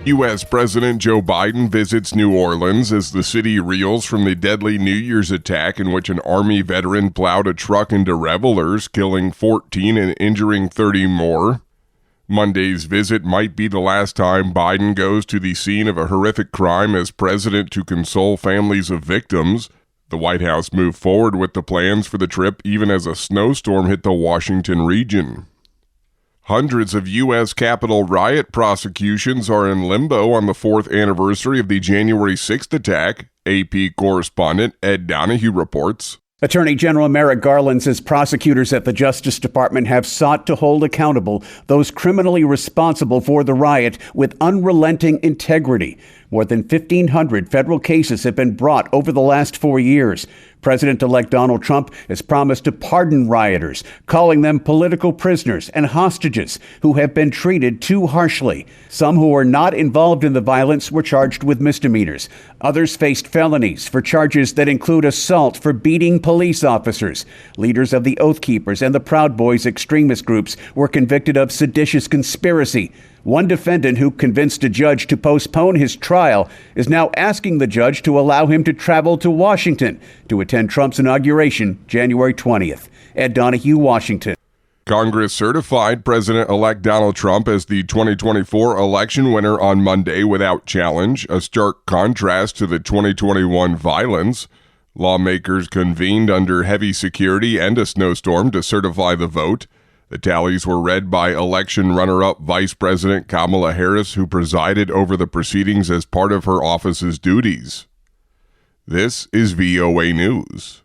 U.S. President Joe Biden visits New Orleans as the city reels from the deadly New Year's attack in which an Army veteran plowed a truck into revelers, killing 14 and injuring 30 more. Monday's visit might be the last time Biden goes to the scene of a horrific crime as president to console families of victims. The White House moved forward with the plans for the trip even as a snowstorm hit the Washington region. Hundreds of U.S. Capitol riot prosecutions are in limbo on the fourth anniversary of the January 6th attack, AP correspondent Ed Donahue reports. Attorney General Merrick Garland says prosecutors at the Justice Department have sought to hold accountable those criminally responsible for the riot with unrelenting integrity. More than 1,500 federal cases have been brought over the last 4 years. President-elect Donald Trump has promised to pardon rioters, calling them political prisoners and hostages who have been treated too harshly. Some who were not involved in the violence were charged with misdemeanors. Others faced felonies for charges that include assault for beating police officers. Leaders of the Oath Keepers and the Proud Boys extremist groups were convicted of seditious conspiracy. One defendant who convinced a judge to postpone his trial is now asking the judge to allow him to travel to Washington to attend Trump's inauguration January 20th. Ed Donahue, Washington. Congress certified President-elect Donald Trump as the 2024 election winner on Monday without challenge, a stark contrast to the 2021 violence. Lawmakers convened under heavy security and a snowstorm to certify the vote. The tallies were read by election runner-up Vice President Kamala Harris, who presided over the proceedings as part of her office's duties. This is VOA News.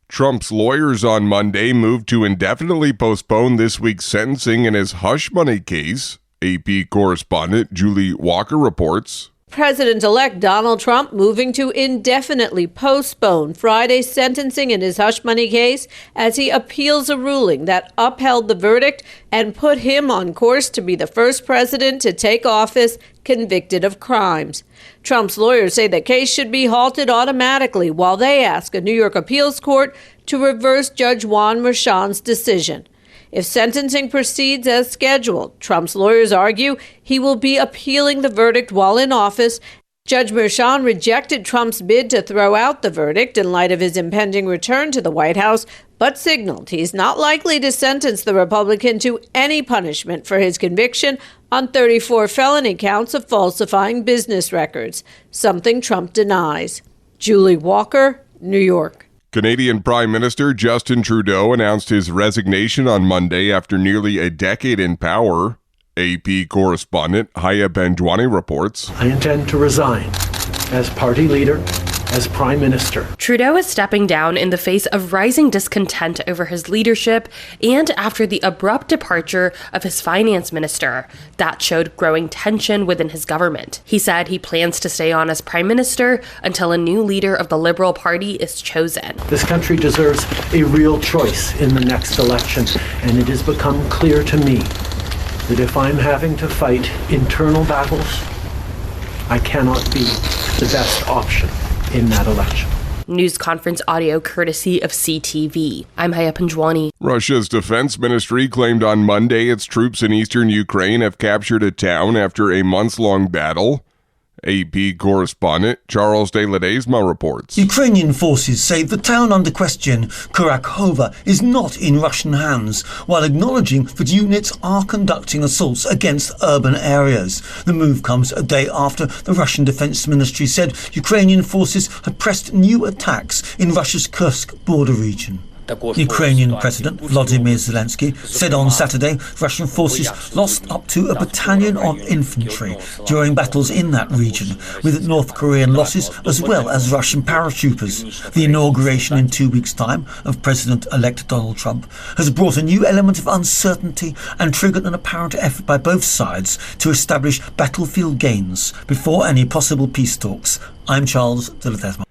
Trump's lawyers on Monday moved to indefinitely postpone this week's sentencing in his hush money case. AP correspondent Julie Walker reports. President-elect Donald Trump moving to indefinitely postpone Friday's sentencing in his hush money case as he appeals a ruling that upheld the verdict and put him on course to be the first president to take office convicted of crimes. Trump's lawyers say the case should be halted automatically while they ask a New York appeals court to reverse Judge Juan Merchan's decision. If sentencing proceeds as scheduled, Trump's lawyers argue he will be appealing the verdict while in office. Judge Merchan rejected Trump's bid to throw out the verdict in light of his impending return to the White House, but signaled he's not likely to sentence the Republican to any punishment for his conviction on 34 felony counts of falsifying business records, something Trump denies. Julie Walker, New York. Canadian Prime Minister Justin Trudeau announced his resignation on Monday after nearly a decade in power. AP correspondent Haya Benjwani reports. I intend to resign as party leader, as Prime Minister. Trudeau is stepping down in the face of rising discontent over his leadership and after the abrupt departure of his finance minister. That showed growing tension within his government. He said he plans to stay on as Prime Minister until a new leader of the Liberal Party is chosen. This country deserves a real choice in the next election, and it has become clear to me that if I'm having to fight internal battles, I cannot be the best option in that election. News conference audio courtesy of CTV. I'm Haya Panjwani. Russia's defense ministry claimed on Monday its troops in eastern Ukraine have captured a town after a months-long battle. AP correspondent Charles de Ledesma reports. Ukrainian forces say the town under question, Kurakhova, is not in Russian hands, while acknowledging that units are conducting assaults against urban areas. The move comes a day after the Russian Defense Ministry said Ukrainian forces had pressed new attacks in Russia's Kursk border region. Ukrainian President Volodymyr Zelensky said on Saturday Russian forces lost up to a battalion of infantry during battles in that region, with North Korean losses as well as Russian paratroopers. The inauguration in 2 weeks' time of President-elect Donald Trump has brought a new element of uncertainty and triggered an apparent effort by both sides to establish battlefield gains before any possible peace talks. I'm Charles de Ledesma.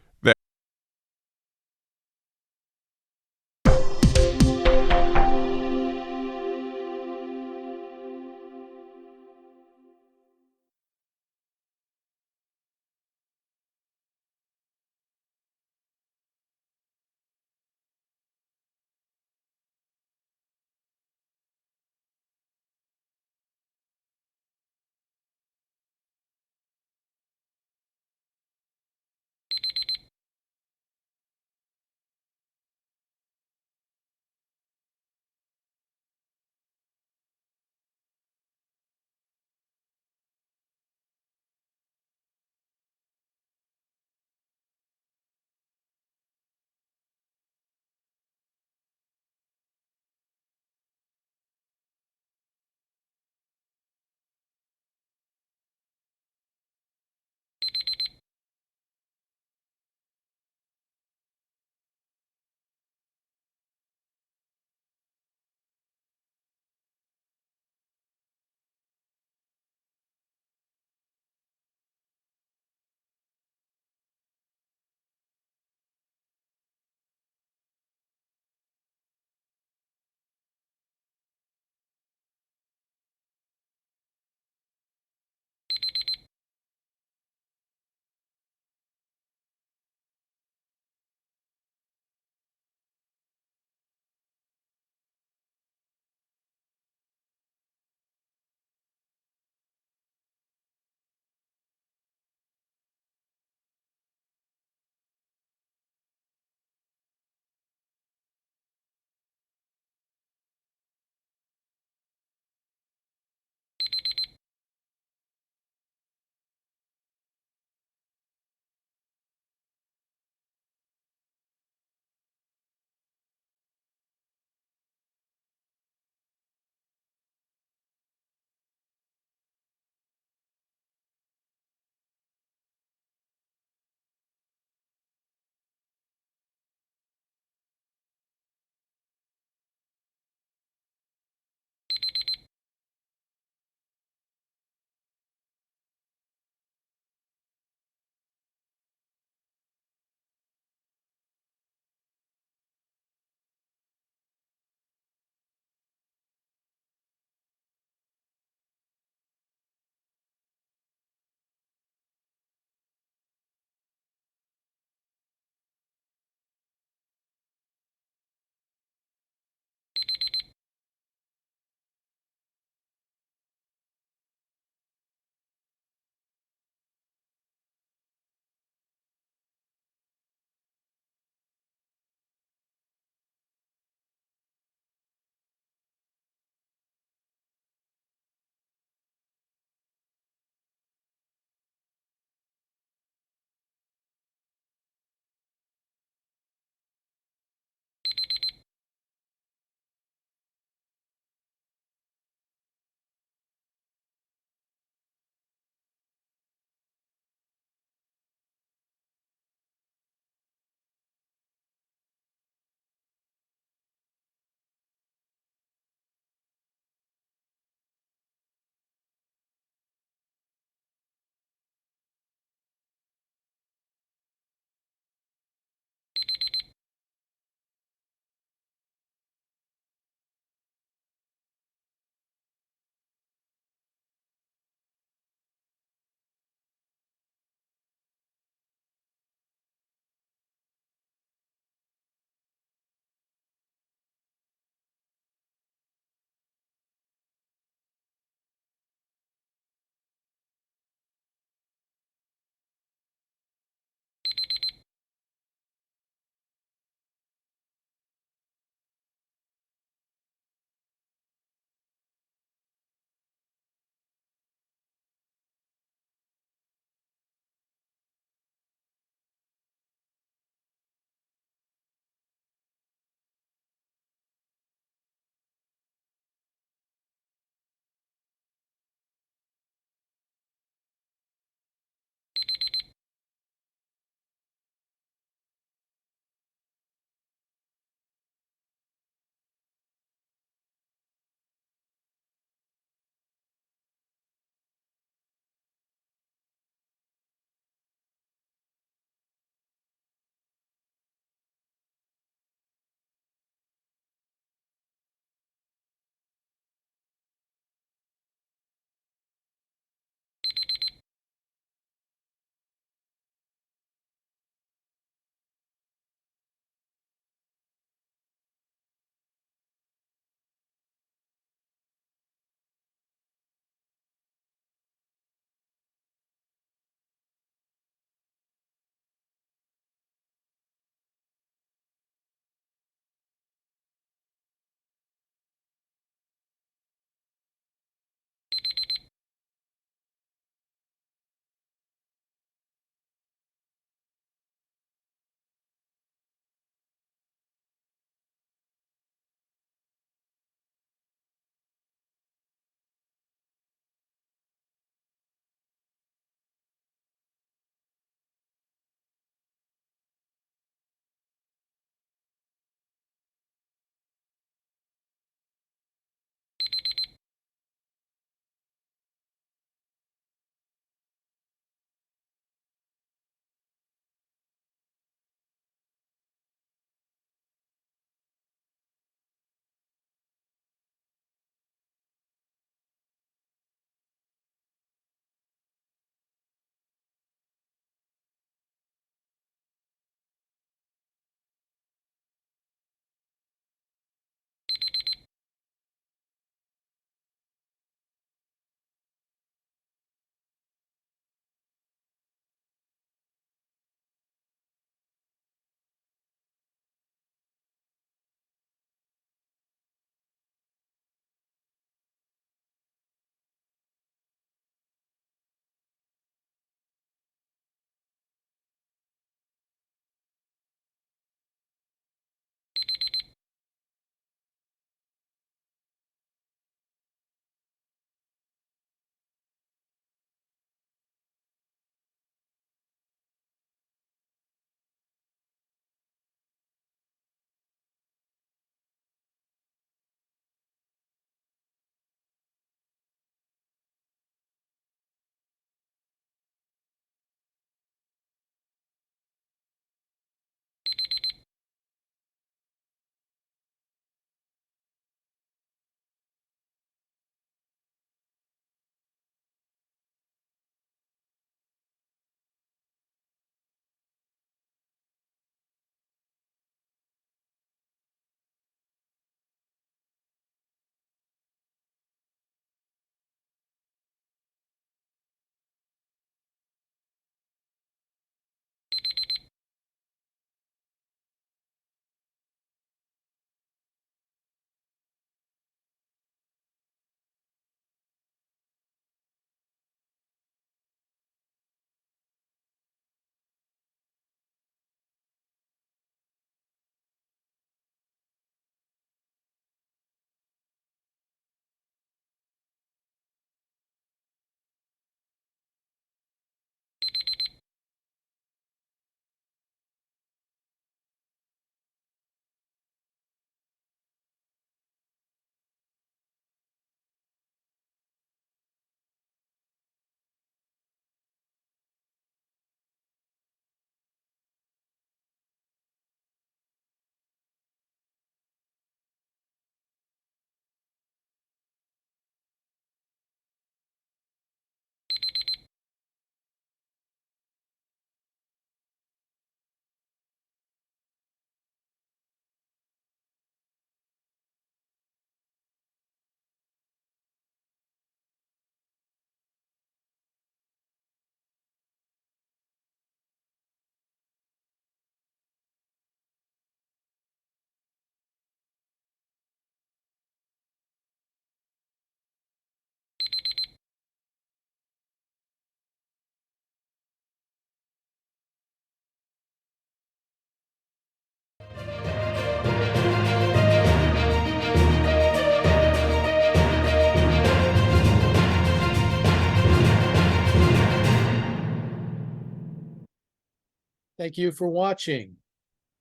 Thank you for watching.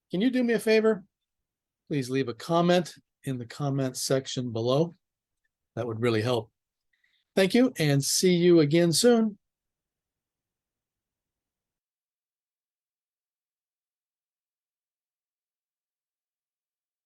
Can you do me a favor? Please leave a comment in the comment section below. That would really help. Thank you, and see you again soon.